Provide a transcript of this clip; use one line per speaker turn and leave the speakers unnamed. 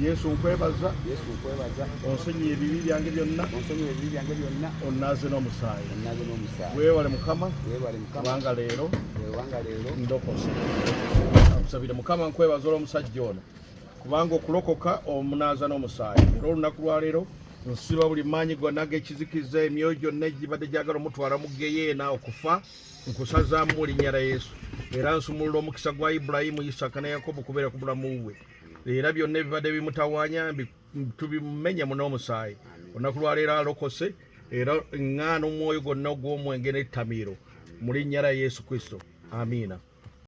Yesu nkwebaza onsonyiye ebibi byange byonna onnaaze n'omusaayi weewale Mukama kubanga leero ndokose. Akusabire Mukama nkwebaza olw'omusajja ono kubanga okulokoka omunaaza n'omusaayi era olunaku lwa leero nsiba buli maanyi gonna ag'ekizikiza emyoyo gyonna egibadde gyagala omutwala mu geyeena okufa nkusazaamu mu linnya lya Yesu era nsumulula omukisa gwa Ibulayimu, Isaaka ne Yakobo kubeera ku bulamu bwe era byonna ebibadde bimutawaanya tubimumenye mu n'omusaayi. Olunaku lwa leero alokose era eŋŋaana omwoyo gwonna ogw'omwenge n'ettamiiro mu linnya lya Yesu Kristo. Amiina.